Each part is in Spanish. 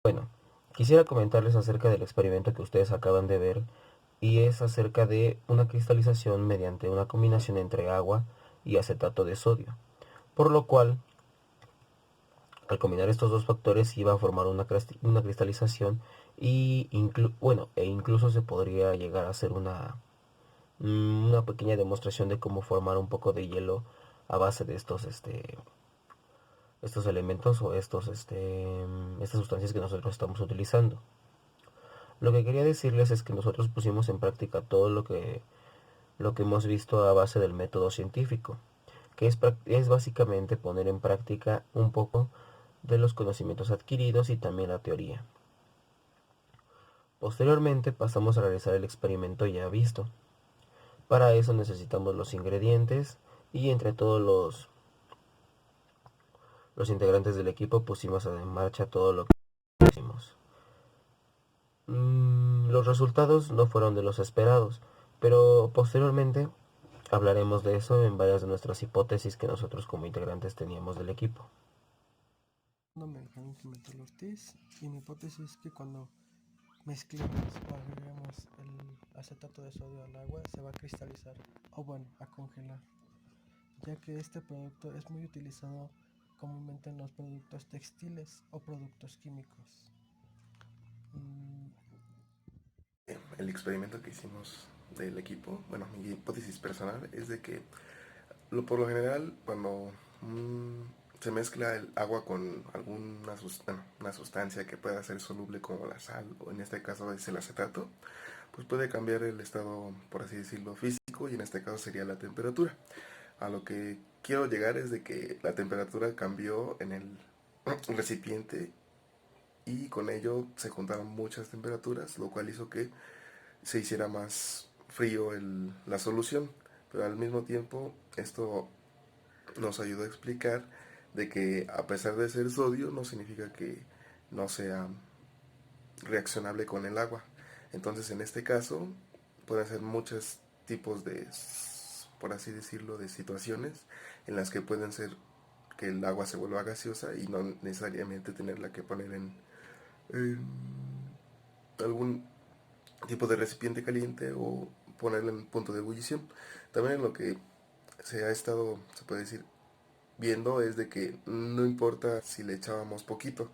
Bueno, quisiera comentarles acerca del experimento que ustedes acaban de ver y es acerca de una cristalización mediante una combinación entre agua y acetato de sodio, por lo cual al combinar estos dos factores iba a formar una cristalización y incluso se podría llegar a hacer una pequeña demostración de cómo formar un poco de hielo a base de estos elementos o estas sustancias que nosotros estamos utilizando. Lo que quería decirles es que nosotros pusimos en práctica todo lo que hemos visto a base del método científico, que es básicamente poner en práctica un poco de los conocimientos adquiridos y también la teoría. Posteriormente pasamos a realizar el experimento ya visto. Para eso necesitamos los ingredientes y entre todos los integrantes del equipo pusimos en marcha todo lo que hicimos. Los resultados no fueron de los esperados, pero posteriormente hablaremos de eso en varias de nuestras hipótesis que nosotros como integrantes teníamos del equipo. Me Benjamín Pimentel Ortiz y mi hipótesis es que cuando mezclemos o agreguemos el acetato de sodio al agua se va a cristalizar o bueno, a congelar, ya que este producto es muy utilizado comúnmente en los productos textiles o productos químicos. Mm, El experimento que hicimos del equipo, bueno, mi hipótesis personal es de que por lo general cuando se mezcla el agua con una sustancia que pueda ser soluble como la sal o en este caso es el acetato, pues puede cambiar el estado, por así decirlo, físico y en este caso sería la temperatura. A lo que quiero llegar es de que la temperatura cambió en el recipiente y con ello se juntaron muchas temperaturas, lo cual hizo que se hiciera más frío la solución. Pero al mismo tiempo esto nos ayudó a explicar de que a pesar de ser sodio no significa que no sea reaccionable con el agua. Entonces en este caso pueden ser muchos tipos de, por así decirlo, de situaciones en las que pueden ser que el agua se vuelva gaseosa y no necesariamente tenerla que poner en algún tipo de recipiente caliente o ponerla en punto de ebullición. También en lo que se ha estado, se puede decir, viendo es de que no importa si le echábamos poquito,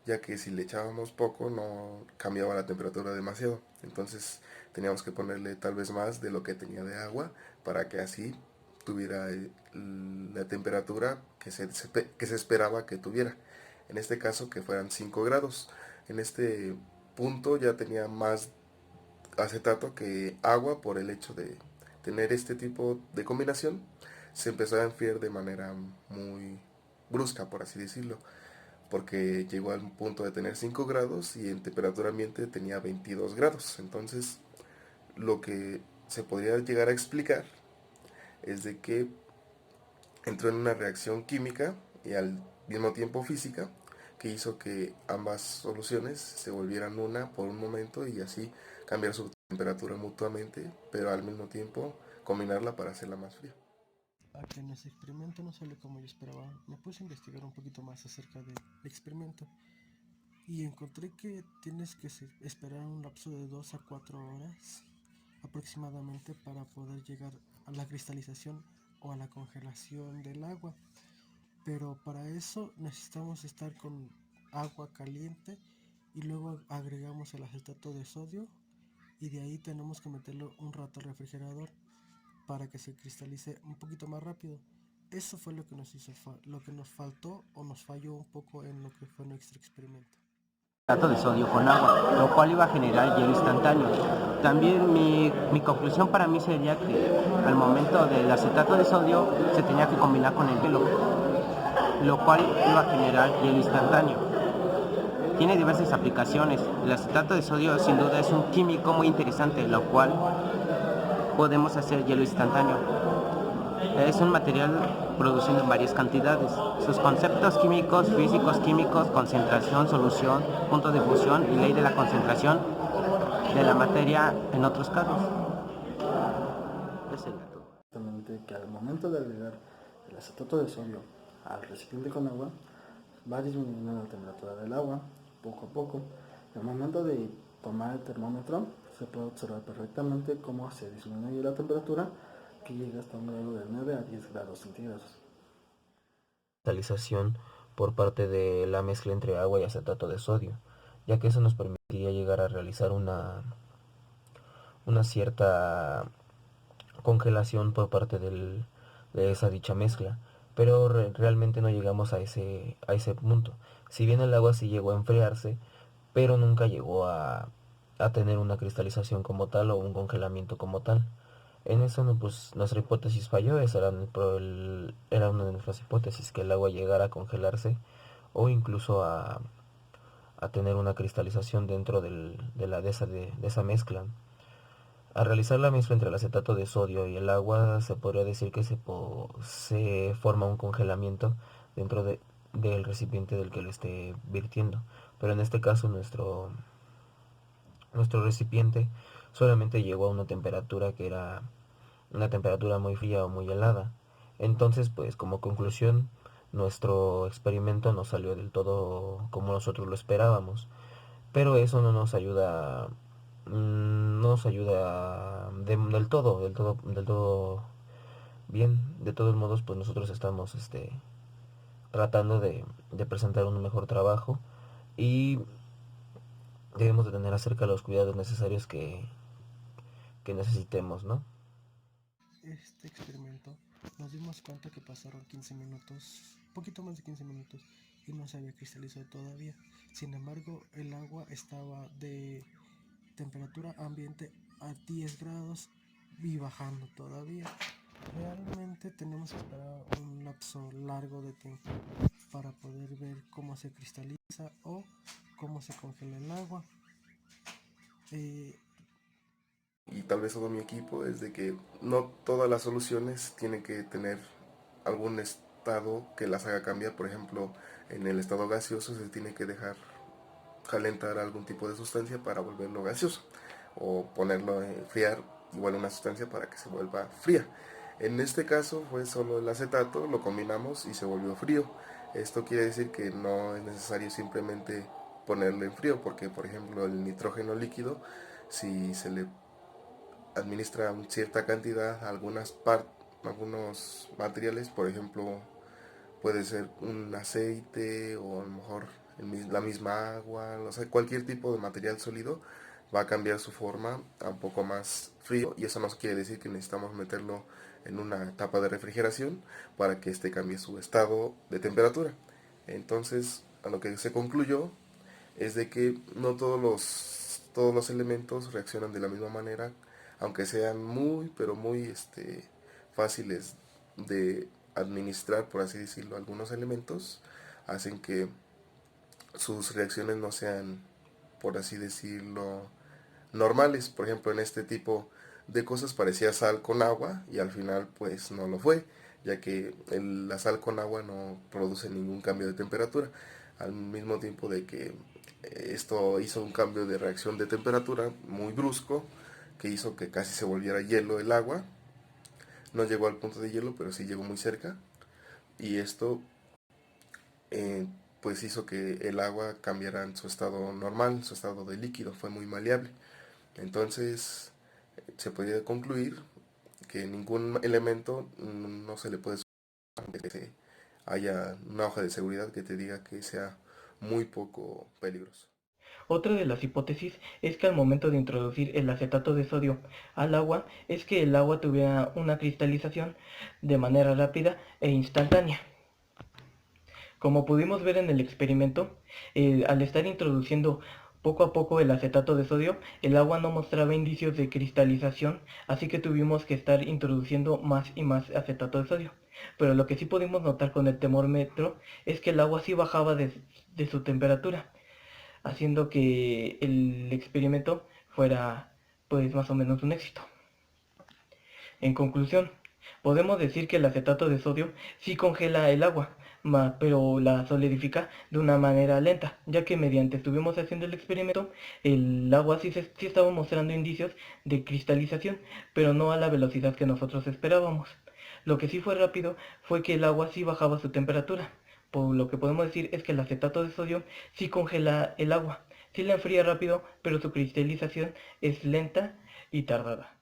ya que si le echábamos poco no cambiaba la temperatura demasiado. Entonces teníamos que ponerle tal vez más de lo que tenía de agua para que así tuviera la temperatura que se esperaba que tuviera. En este caso que fueran 5 grados. En este punto ya tenía más acetato que agua por el hecho de tener este tipo de combinación. Se empezó a enfriar de manera muy brusca, por así decirlo, porque llegó al punto de tener 5 grados y en temperatura ambiente tenía 22 grados. Entonces, lo que se podría llegar a explicar es de que entró en una reacción química y al mismo tiempo física que hizo que ambas soluciones se volvieran una por un momento y así cambiar su temperatura mutuamente, pero al mismo tiempo combinarla para hacerla más fría. a que en ese experimento no salió como yo esperaba, me puse a investigar un poquito más acerca del experimento y encontré que tienes que esperar un lapso de 2 a 4 horas aproximadamente para poder llegar a la cristalización o a la congelación del agua. Pero para eso necesitamos estar con agua caliente y luego agregamos el acetato de sodio y de ahí tenemos que meterlo un rato al refrigerador para que se cristalice un poquito más rápido. Eso fue lo que nos hizo lo que nos faltó o nos falló un poco en lo que fue nuestro experimento. Acetato de sodio con agua, lo cual iba a generar hielo instantáneo. También mi conclusión para mí sería que al momento del acetato de sodio se tenía que combinar con el hielo, lo cual iba a generar hielo instantáneo. Tiene diversas aplicaciones. El acetato de sodio sin duda es un químico muy interesante, lo cual podemos hacer hielo instantáneo. Es un material producido en varias cantidades. Sus conceptos químicos, físicos químicos, concentración, solución, punto de fusión y ley de la concentración de la materia en otros casos. Eso sería todo. Exactamente que al momento de agregar el acetato de sodio al recipiente con agua va disminuyendo la temperatura del agua poco a poco. Al momento de tomar el termómetro se puede observar perfectamente cómo se disminuye la temperatura, que llega hasta un grado de 9 a 10 grados centígrados. Cristalización por parte de la mezcla entre agua y acetato de sodio, ya que eso nos permitiría llegar a realizar una cierta congelación por parte de esa dicha mezcla, pero realmente no llegamos a ese punto. Si bien el agua sí llegó a enfriarse, pero nunca llegó a tener una cristalización como tal o un congelamiento como tal. En eso pues nuestra hipótesis falló. Esa era una de nuestras hipótesis, que el agua llegara a congelarse o incluso a tener una cristalización dentro de esa mezcla. Al realizar la mezcla entre el acetato de sodio y el agua, se podría decir que se forma un congelamiento dentro del recipiente del que lo esté virtiendo. Pero en este caso nuestro recipiente solamente llegó a una temperatura que era una temperatura muy fría o muy helada. Entonces, pues como conclusión, nuestro experimento no salió del todo como nosotros lo esperábamos. Pero eso no nos ayuda, no nos ayuda del todo bien. De todos modos, pues nosotros estamos tratando de presentar un mejor trabajo y debemos de tener acerca los cuidados necesarios que necesitemos, ¿no? Este experimento nos dimos cuenta que pasaron 15 minutos, poquito más de 15 minutos, y no se había cristalizado todavía. Sin embargo, el agua estaba de temperatura ambiente a 10 grados y bajando todavía. Realmente tenemos que esperar un lapso largo de tiempo para poder ver cómo se cristaliza o cómo se congela el agua. Y tal vez todo mi equipo es de que no todas las soluciones tienen que tener algún estado que las haga cambiar. Por ejemplo, en el estado gaseoso se tiene que dejar calentar algún tipo de sustancia para volverlo gaseoso, o ponerlo a enfriar igual una sustancia para que se vuelva fría. En este caso fue solo el acetato, lo combinamos y se volvió frío. Esto quiere decir que no es necesario simplemente ponerlo en frío, porque por ejemplo el nitrógeno líquido, si se le administra cierta cantidad a algunos materiales, por ejemplo puede ser un aceite o a lo mejor la misma agua, o sea, cualquier tipo de material sólido va a cambiar su forma a un poco más frío, y eso no quiere decir que necesitamos meterlo en una etapa de refrigeración para que este cambie su estado de temperatura. Entonces, a lo que se concluyó es de que no todos los elementos reaccionan de la misma manera, aunque sean muy, pero muy fáciles de administrar, por así decirlo. Algunos elementos hacen que sus reacciones no sean, por así decirlo, normales. Por ejemplo, en este tipo de cosas parecía sal con agua y al final pues no lo fue, ya que la sal con agua no produce ningún cambio de temperatura. Al mismo tiempo de que esto hizo un cambio de reacción de temperatura muy brusco, que hizo que casi se volviera hielo el agua. No llegó al punto de hielo, pero sí llegó muy cerca. Y esto pues hizo que el agua cambiara en su estado normal, su estado de líquido. Fue muy maleable. Entonces se podría concluir que ningún elemento no se le puede que haya una hoja de seguridad que te diga que sea muy poco peligroso. Otra de las hipótesis es que al momento de introducir el acetato de sodio al agua, es que el agua tuviera una cristalización de manera rápida e instantánea. Como pudimos ver en el experimento, al estar introduciendo poco a poco el acetato de sodio, el agua no mostraba indicios de cristalización, así que tuvimos que estar introduciendo más y más acetato de sodio. Pero lo que sí pudimos notar con el termómetro es que el agua sí bajaba de su temperatura, haciendo que el experimento fuera pues más o menos un éxito. En conclusión, podemos decir que el acetato de sodio sí congela el agua, pero la solidifica de una manera lenta, ya que mediante estuvimos haciendo el experimento, el agua sí estaba mostrando indicios de cristalización, pero no a la velocidad que nosotros esperábamos. Lo que sí fue rápido fue que el agua sí bajaba su temperatura, Por lo que podemos decir es que el acetato de sodio sí congela el agua, sí la enfría rápido, pero su cristalización es lenta y tardada.